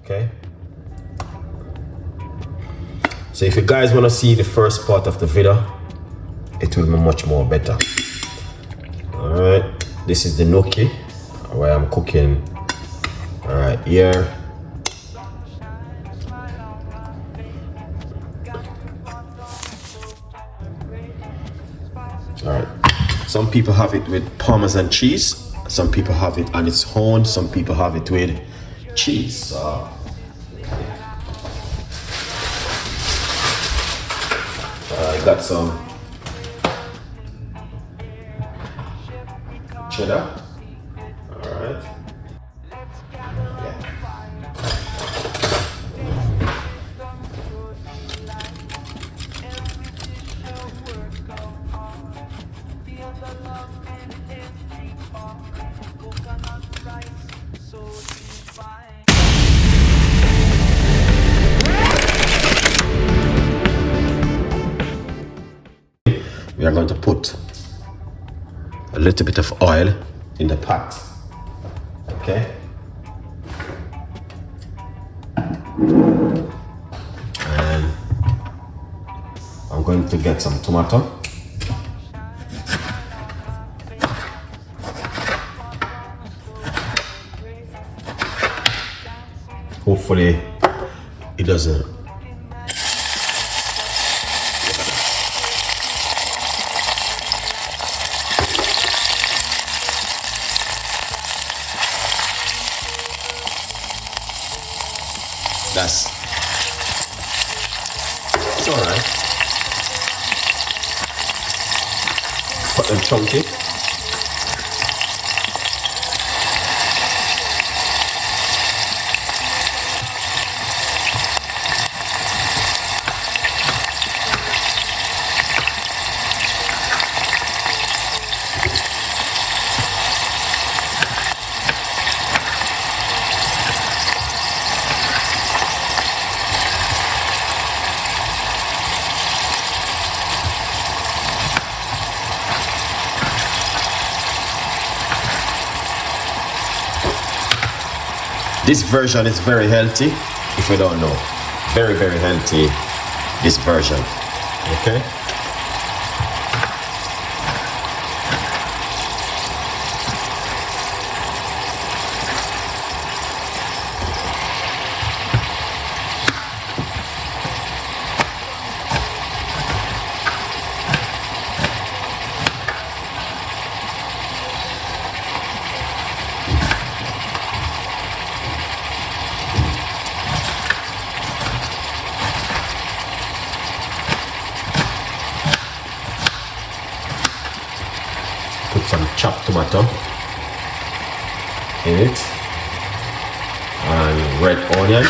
Okay. So if you guys want to see the first part of the video, it will be much more better. All right, this is the gnocchi where I'm cooking. All right, here. All right, some people have it with Parmesan cheese, some people have it on its own, some people have it with cheese. I got some cheddar. All right. Yeah. We are going to put a little bit of oil in the pot. Okay. And I'm going to get some tomato. Hopefully it doesn't. It's all right. Cut them chunky. This version is very healthy, if you don't know. Very, very healthy, this version. Okay? Put some chopped tomato in it and red onion.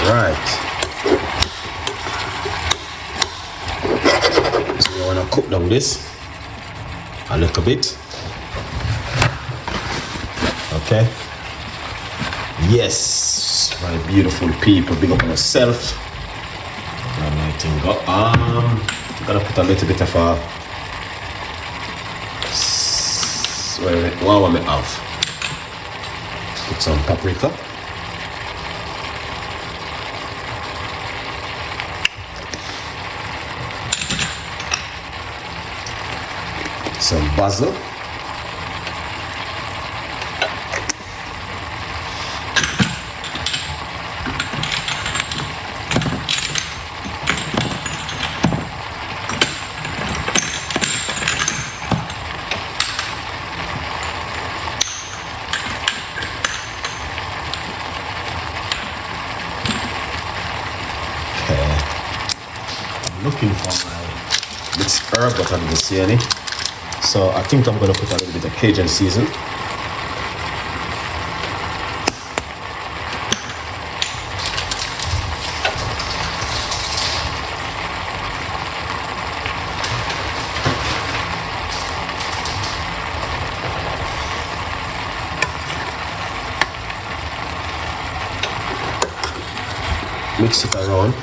Right. So you want to cook down this a little bit. Okay. Yes, my beautiful people, big up on yourself. I'm gonna put a little bit of a what am I have? Put some paprika. Some basil. Looking for my mixed herb, but I didn't see any. So I think I'm gonna put a little bit of Cajun season. Mix it around.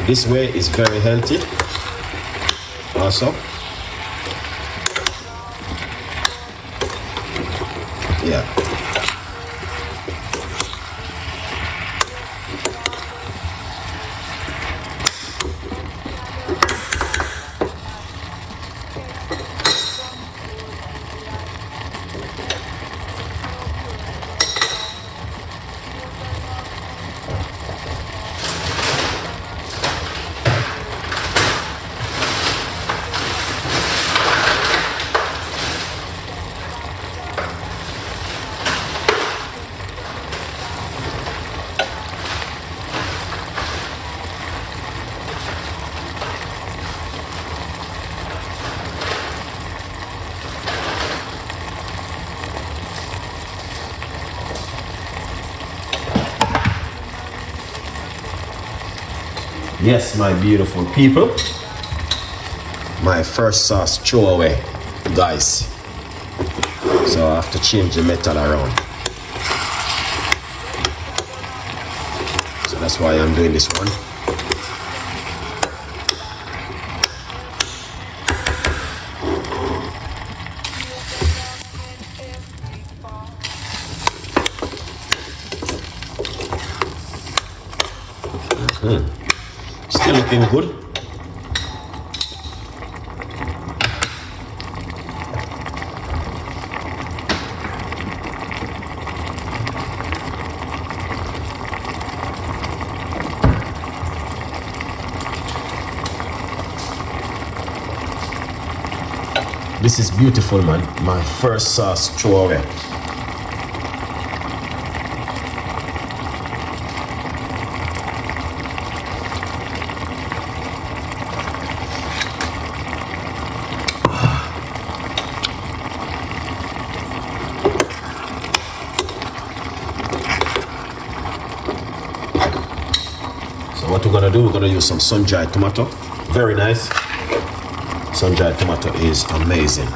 This way is very healthy also. Yeah. Yes, my beautiful people. My first sauce throwaway, guys. So I have to change the metal around. So that's why I'm doing this one. Still looking good. This is beautiful, man. My first sauce throwaway. What we're gonna do, we're gonna use some sun-dried tomato. Very nice. Sun-dried tomato is amazing.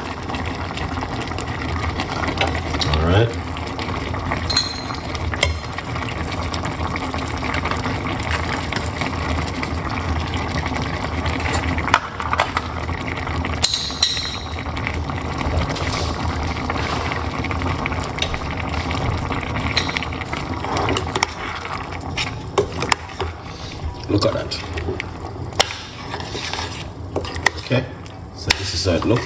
All right. Look at that. Okay, so this is how it look.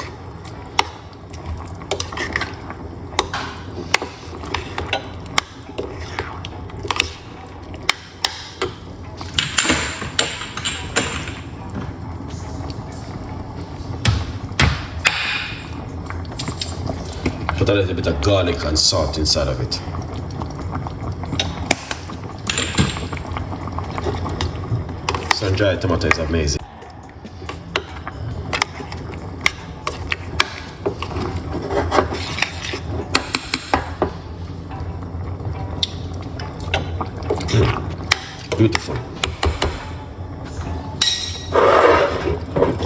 Put a little bit of garlic and salt inside of it. Sun-dried tomato is amazing. Beautiful.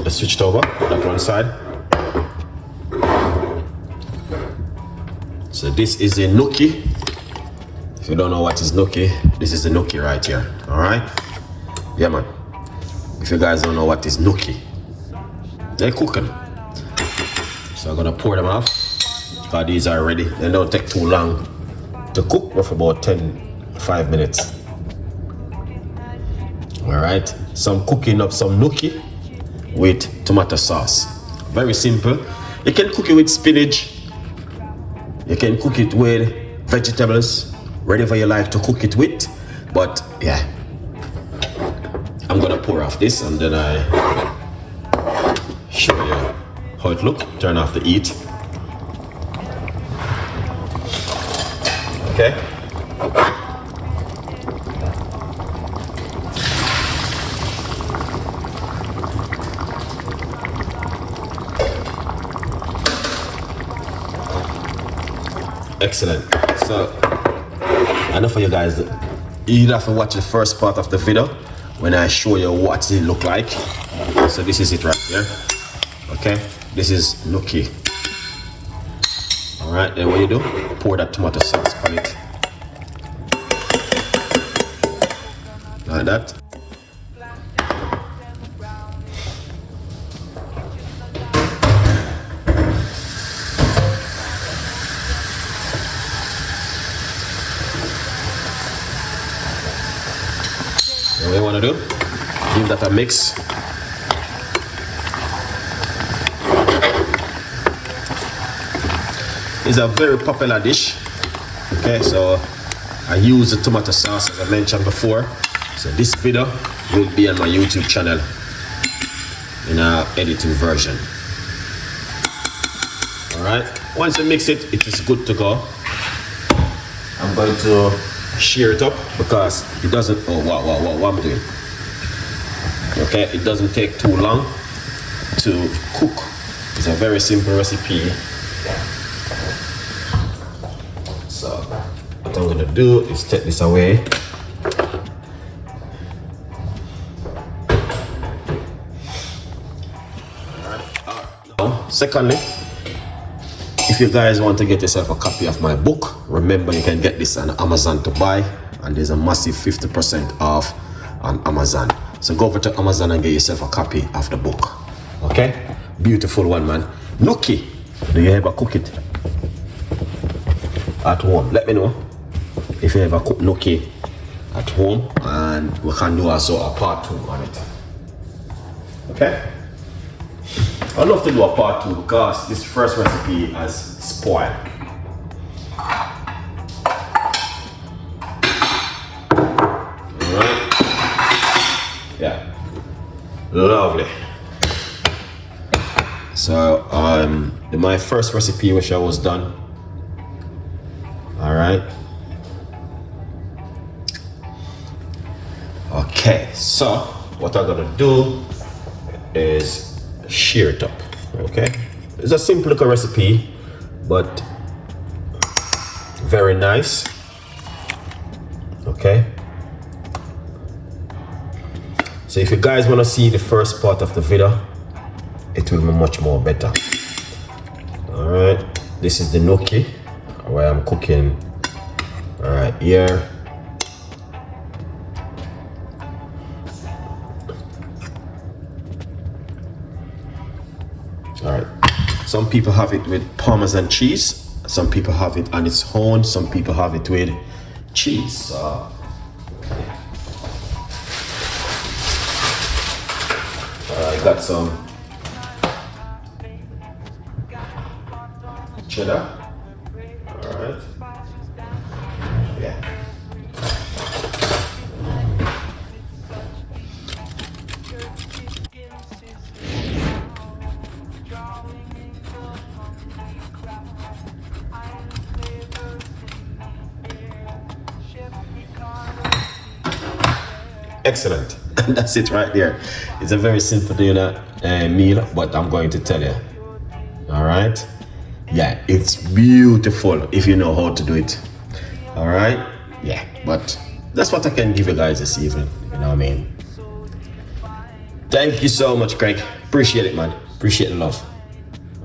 Let's switch it over, that one side. So this is a gnocchi. If you don't know what is gnocchi, this is the gnocchi right here. All right? Yeah, man. If you guys don't know what is gnocchi, they're cooking. So I'm gonna pour them off. Because these are ready. They don't take too long to cook, but for about 5 minutes. All right. So I'm cooking up some gnocchi with tomato sauce. Very simple. You can cook it with spinach. You can cook it with vegetables, whatever you like to cook it with. But yeah, I'm gonna pour off this and then I show you how it look. Turn off the heat. Okay. Excellent. So I know for you guys, you have to watch the first part of the video when I show you what it look like. So this is it right here. Okay, this is gnocchi. All right, then what you do, pour that tomato sauce on it like that. What you want to do, give that a mix. It's a very popular dish. Okay, so I use the tomato sauce as I mentioned before. So this video will be on my YouTube channel in an editing version. Alright, once you mix it, it is good to go. I'm going to shear it up because it doesn't, what I'm doing. Okay, it doesn't take too long to cook. It's a very simple recipe. So what I'm going to do is take this away. Now, secondly, if you guys want to get yourself a copy of my book, remember you can get this on Amazon to buy, and there's a massive 50% off on Amazon. So go over to Amazon and get yourself a copy of the book. Okay, beautiful one, man. Gnocchi, do you ever cook it at home? Let me know if you ever cook gnocchi at home, and we can do also a part 2 on it. Okay, I'd love to do a part 2 because this first recipe has spoiled. Alright. Yeah. Lovely. So my first recipe which I was done. Alright. Okay, so what I'm gonna do is shear it up. Okay, it's a simple little recipe, but very nice. Okay, so if you guys want to see the first part of the video, it will be much more better. All right, this is the gnocchi where I'm cooking. All right, here. Alright, some people have it with Parmesan cheese, some people have it on its own, some people have it with cheese. I got some cheddar. Alright. Yeah. Excellent. That's it right there. It's a very simple dinner meal, but I'm going to tell you. All right. Yeah, it's beautiful if you know how to do it. All right. Yeah, but that's what I can give you guys this evening. You know what I mean? Thank you so much, Craig. Appreciate it, man. Appreciate the love.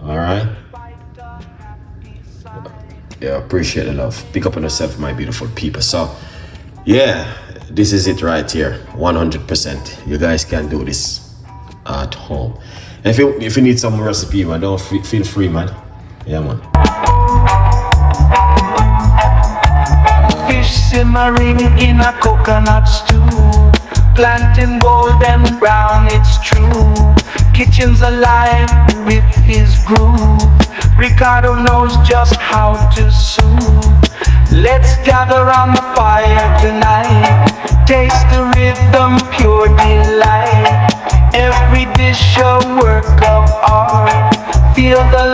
All right. Yeah, appreciate the love. Pick up on yourself, my beautiful people. So, yeah. This is it right here, 100%. You guys can do this at home. And if you need some recipe, man, don't feel free, man. Yeah, man. Fish simmering in a coconut stew, planting golden brown, it's true. Kitchen's alive with his groove. Ricardo knows just how to soothe. Let's gather around the fire tonight. Taste the rhythm, pure delight. Every dish a work of art. Feel the